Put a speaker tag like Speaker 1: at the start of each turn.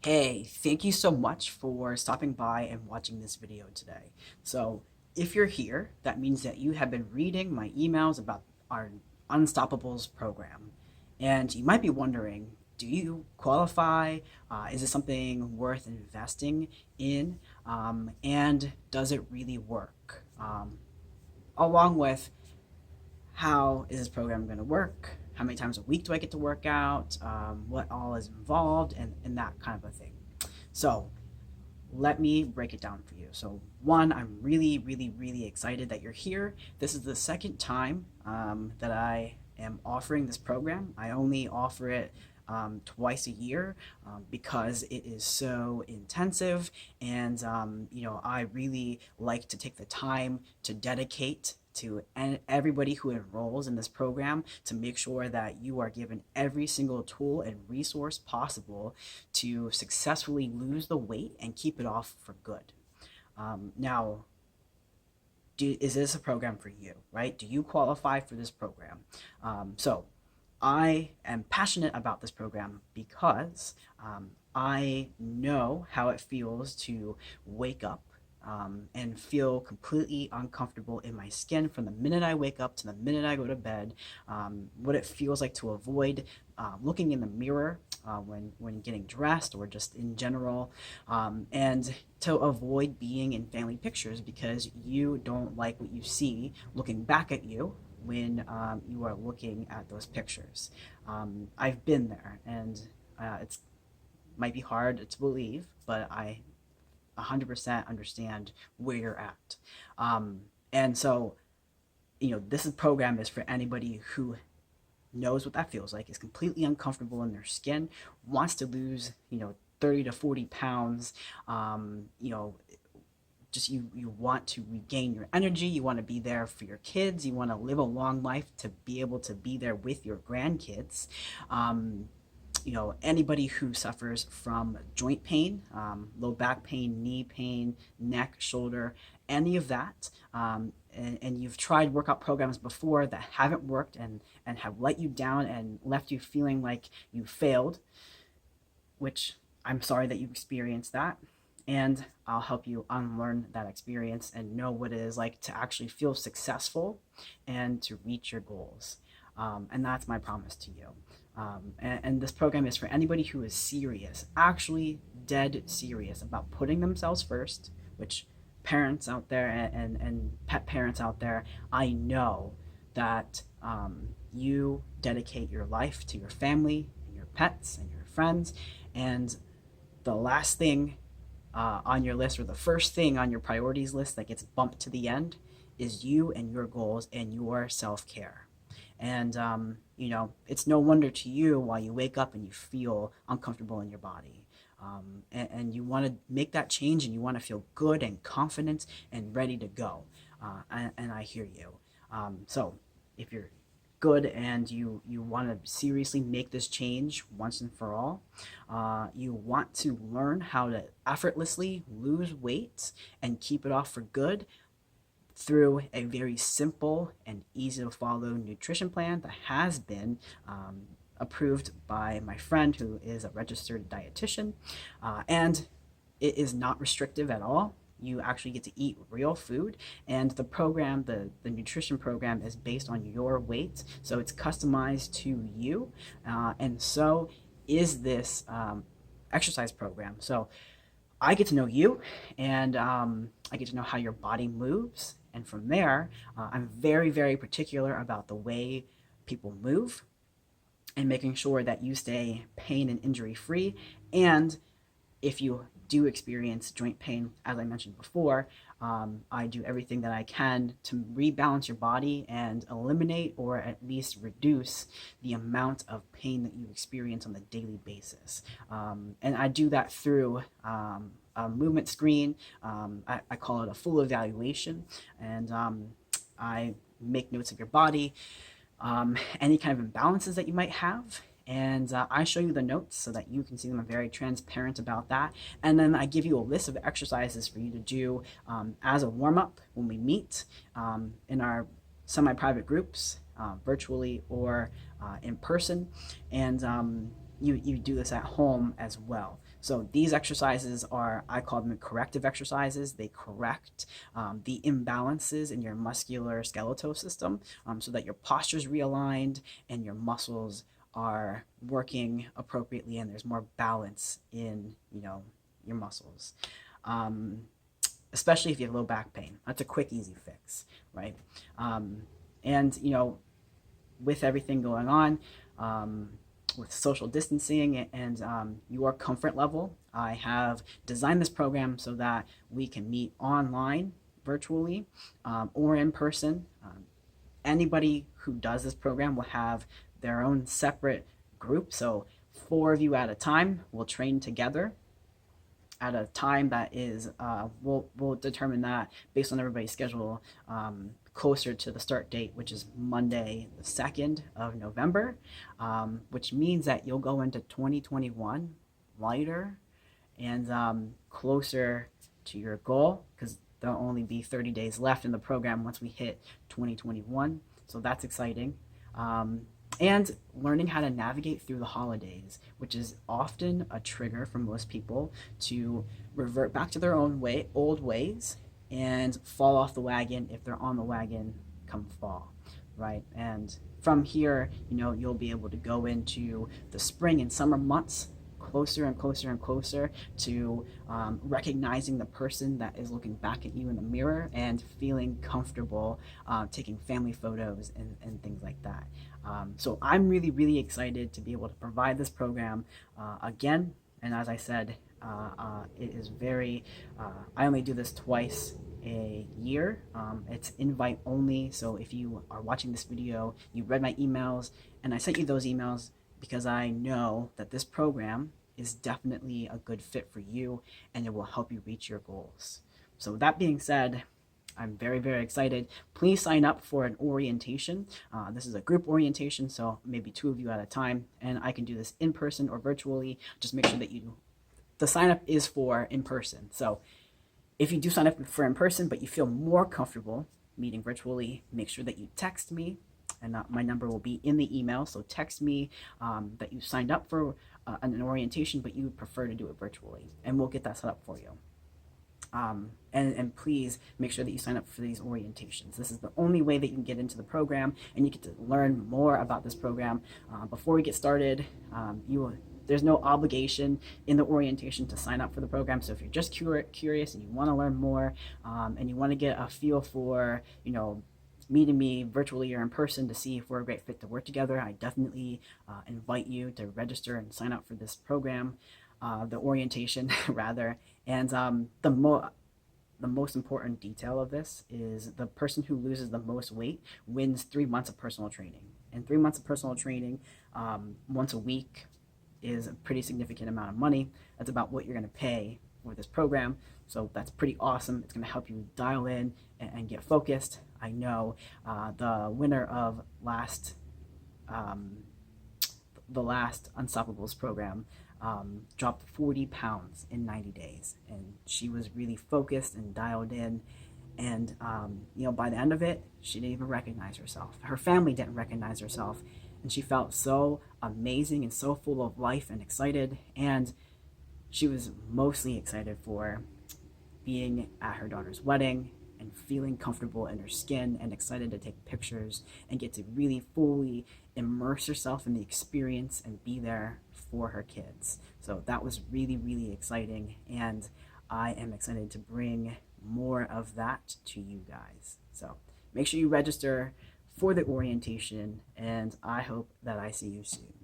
Speaker 1: Hey, thank you so much for stopping by and watching this video today. So, if you're here, that means that you have been reading my emails about our Unstoppables program. And you might be wondering, do you qualify? Is it something worth investing in? And does it really work? Along with how is this program going to work? How many times a week do I get to work out? What all is involved? And that kind of a thing. So, let me break it down for you. So, one, I'm really, really, really excited that you're here. This is the second time that I am offering this program. I only offer it twice a year because it is so intensive, and I really like to take the time to dedicate to everybody who enrolls in this program to make sure that you are given every single tool and resource possible to successfully lose the weight and keep it off for good. Now, is this a program for you, right? Do you qualify for this program? So I am passionate about this program because I know how it feels to wake up and feel completely uncomfortable in my skin from the minute I wake up to the minute I go to bed. What it feels like to avoid looking in the mirror when getting dressed or just in general, and to avoid being in family pictures because you don't like what you see looking back at you when you are looking at those pictures. I've been there, and it's might be hard to believe, but I 100% understand where you're at. And so, this program is for anybody who knows what that feels like, is completely uncomfortable in their skin, wants to lose, 30 to 40 pounds, just you want to regain your energy, you want to be there for your kids, you want to live a long life to be able to be there with your grandkids. Anybody who suffers from joint pain, low back pain, knee pain, neck, shoulder, any of that, and you've tried workout programs before that haven't worked and have let you down and left you feeling like you failed, which I'm sorry that you experienced that. And I'll help you unlearn that experience and know what it is like to actually feel successful and to reach your goals. And that's my promise to you. And this program is for anybody who is serious, actually dead serious about putting themselves first, which parents out there and pet parents out there, I know that you dedicate your life to your family and your pets and your friends, and the last thing on your list, or the first thing on your priorities list that gets bumped to the end, is you and your goals and your self-care. And it's no wonder to you why you wake up and you feel uncomfortable in your body. And you want to make that change, and you want to feel good and confident and ready to go. And I hear you. So if you're good and you want to seriously make this change once and for all, you want to learn how to effortlessly lose weight and keep it off for good through a very simple and easy to follow nutrition plan that has been approved by my friend who is a registered dietitian, and it is not restrictive at all. You actually get to eat real food, and the nutrition program, is based on your weight, so it's customized to you, and so is this exercise program. So I get to know you, and I get to know how your body moves. And from there, I'm very, very particular about the way people move and making sure that you stay pain and injury free. And if you do experience joint pain, as I mentioned before, I do everything that I can to rebalance your body and eliminate or at least reduce the amount of pain that you experience on a daily basis. And I do that through a movement screen. I call it a full evaluation, and I make notes of your body, any kind of imbalances that you might have. And I show you the notes so that you can see them. I'm very transparent about that. And then I give you a list of exercises for you to do as a warm up when we meet in our semi private groups, virtually or in person. And you do this at home as well. So these exercises are, I call them corrective exercises. They correct the imbalances in your muscular skeletal system, so that your posture is realigned and your muscles are working appropriately and there's more balance in, your muscles. Um, Especially if you have low back pain. That's a quick, easy fix, right? And with everything going on, with social distancing and your comfort level, I have designed this program so that we can meet online, virtually, or in person. Anybody who does this program will have their own separate group. So 4 of you at a time will train together at a time that is, we'll determine that based on everybody's schedule, closer to the start date, which is Monday the 2nd of November, which means that you'll go into 2021 lighter and closer to your goal, because there'll only be 30 days left in the program once we hit 2021. So that's exciting. And learning how to navigate through the holidays, which is often a trigger for most people to revert back to their old ways, and fall off the wagon if they're on the wagon come fall, right? And from here, you'll be able to go into the spring and summer months closer and closer and closer to recognizing the person that is looking back at you in the mirror and feeling comfortable taking family photos and things like that. So I'm really, really excited to be able to provide this program again. And as I said, it is I only do this twice a year. It's invite only. So if you are watching this video, you read my emails, and I sent you those emails because I know that this program is definitely a good fit for you and it will help you reach your goals. So with that being said, I'm very, very excited. Please sign up for an orientation. This is a group orientation, so maybe 2 of you at a time, and I can do this in person or virtually. Just make sure that the sign up is for in person. So if you do sign up for in person, but you feel more comfortable meeting virtually, make sure that you text me, and my number will be in the email. So text me that you signed up for an orientation, but you prefer to do it virtually, and we'll get that set up for you. And please make sure that you sign up for these orientations. This is the only way that you can get into the program, and you get to learn more about this program. Before we get started, there's no obligation in the orientation to sign up for the program. So if you're just curious and you want to learn more, and you want to get a feel for, meeting me virtually or in person to see if we're a great fit to work together, I definitely invite you to register and sign up for this program, the orientation rather. And the most important detail of this is the person who loses the most weight wins 3 months of personal training. And 3 months of personal training once a week is a pretty significant amount of money. That's about what you're going to pay for this program. So that's pretty awesome. It's going to help you dial in and get focused. I know the winner of the last Unstoppables program dropped 40 pounds in 90 days. And she was really focused and dialed in. And, by the end of it, she didn't even recognize herself. Her family didn't recognize herself. And she felt so amazing and so full of life and excited. And she was mostly excited for being at her daughter's wedding and feeling comfortable in her skin and excited to take pictures and get to really fully immerse herself in the experience and be there for her kids. So that was really, really exciting, and I am excited to bring more of that to you guys. So make sure you register for the orientation, and I hope that I see you soon.